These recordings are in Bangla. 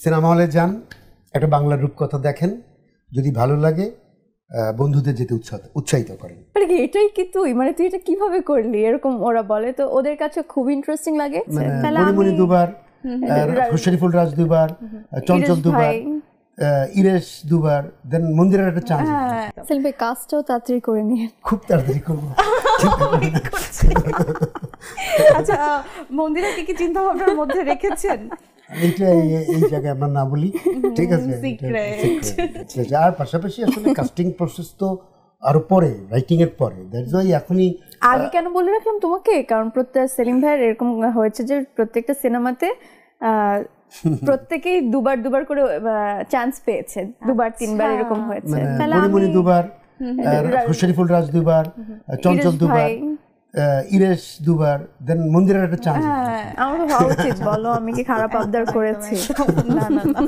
সিনেমা হলে যান, একটা বাংলা রূপকথা দেখেন, যদি ভালো লাগে বন্ধুদের যেতে উৎসাহিত করেন। মানে কি এটাই কি তুই, মানে তুই এটা কিভাবে করলি এরকম ওরা বলে, তো ওদের কাছে খুব ইন্টারেস্টিং লাগে। মণিমণি দুবার, শরীফুল রাজ দুবার, চঞ্চল দুবার, ইরেশ দুবার, দেন মন্দিরের একটা চান্স। সেলিম ভাই কাজটাও তাড়াতাড়ি করে নিয়ে, খুব তাড়াতাড়ি করবো। আচ্ছা, মন্দিরে কি চিন্তা ভাবনার মধ্যে রেখেছেন? এইটা এই জায়গায় আমরা না বলি, ঠিক আছে? আর পাশাপাশি আসলে কাস্টিং প্রসেস তো আরো পরে, রাইটিং এর পরে। দ্যাটস ওয়াই এখনই আগে কেন বলে রাখলাম তোমাকে, কারণ সেলিম ভাইয়ের এরকম হয়েছে যে প্রত্যেকটা সিনেমাতে প্রত্যেকেই দুবার করে চান্স পেয়েছে, দুবার তিনবার এরকম হয়েছে। মণিমণি দুবার, শরীফুল রাজ দুবার, চঞ্চল দুবার, ইরেশ দুবার, দেন মন্দিরের একটা চান্স। আমার ভাবা উচিত, বলো আমি কি খারাপ আবদার করেছি? না না না,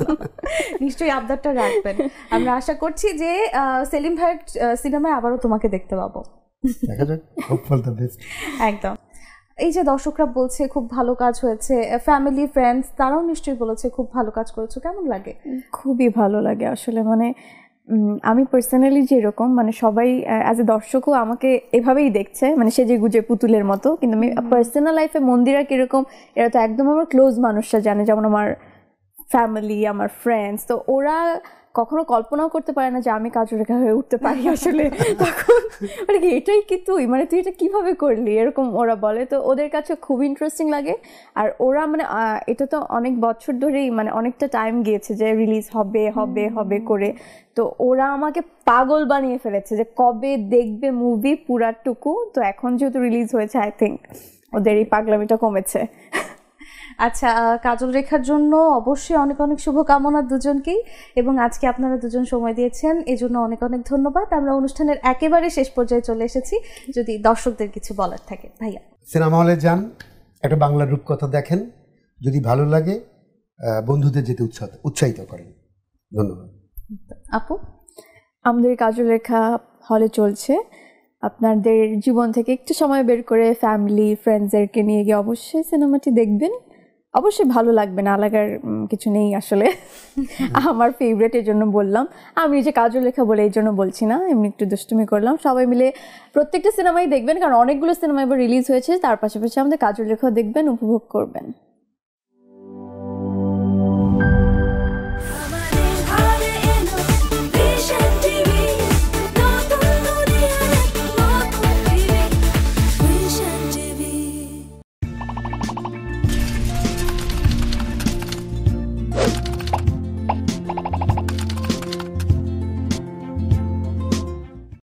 নিশ্চয়ই আবদারটা রাখবেন। আমরা আশা করছি যে সেলিম ভাইয়ের সিনেমায় আবারও তোমাকে দেখতে পাবো। দেখা যাক, হোপ ফর দ্য বেস্ট। একদম। এই যে দর্শকরা বলছে খুব ভালো কাজ হয়েছে, ফ্যামিলি ফ্রেন্ডস তারাও নিশ্চয়ই বলেছে খুব ভালো কাজ করেছো, কেমন লাগে? খুবই ভালো লাগে আসলে। মানে আমি পার্সোনালি যেরকম, মানে সবাই অ্যাজ এ দর্শকও আমাকে এভাবেই দেখছে, মানে সেজে গুজে পুতুলের মতো, কিন্তু আমি পার্সোনাল লাইফে মন্দিরা কিরকম এরা তো একদম আমার ক্লোজ মানুষরা জানে, যেমন আমার ফ্যামিলি, আমার ফ্রেন্ডস। তো ওরা কখনো কল্পনাও করতে পারে না যে আমি কাজলরেখা হয়ে উঠতে পারি আসলে। তখন মানে কি এটাই কি তুই, মানে তুই এটা কিভাবে করলি এরকম ওরা বলে, তো ওদের কাছে খুব ইন্টারেস্টিং লাগে। আর ওরা মানে এটা তো অনেক বছর ধরেই, মানে অনেকটা টাইম গিয়েছে যে রিলিজ হবে হবে হবে করে, তো ওরা আমাকে পাগল বানিয়ে ফেলেছে যে কবে দেখবে মুভি পুরাটুকু। তো এখন যেহেতু রিলিজ হয়েছে, আই থিঙ্ক ওদের এই পাগলামিটা কমেছে। আচ্ছা, কাজলরেখার জন্য অবশ্যই অনেক অনেক শুভকামনা দুজনকেই, এবং আজকে আপনারা দুজন সময় দিয়েছেন এজন্য অনেক অনেক ধন্যবাদ। আমরা অনুষ্ঠানের একেবারে শেষ পর্যায়ে চলে এসেছি, যদি দর্শকদের কিছু বলার থাকে। ভাইয়া, সিনেমা হলে যান, একটা বাংলা রূপকথা দেখেন, যদি ভালো লাগে বন্ধুদের যেতে উৎসাহিত করেন। ধন্যবাদ। আপু, আমাদের কাজলরেখা হলে চলছে, আপনাদের জীবন থেকে একটু সময় বের করে ফ্যামিলি ফ্রেন্ডসদেরকে নিয়ে গিয়ে অবশ্যই সিনেমাটি দেখবেন। অবশ্যই ভালো লাগবে, না লাগার কিছু নেই আসলে। আমার ফেভারিট এর জন্য বললাম, আমি যে কাজলরেখা বলে এই জন্য বলছি না, এমনি একটু দুষ্টুমি করলাম। সবাই মিলে প্রত্যেকটা সিনেমাই দেখবেন, কারণ অনেকগুলো সিনেমা এবার রিলিজ হয়েছে, তার পাশাপাশি আমাদের কাজলরেখাও দেখবেন, উপভোগ করবেন।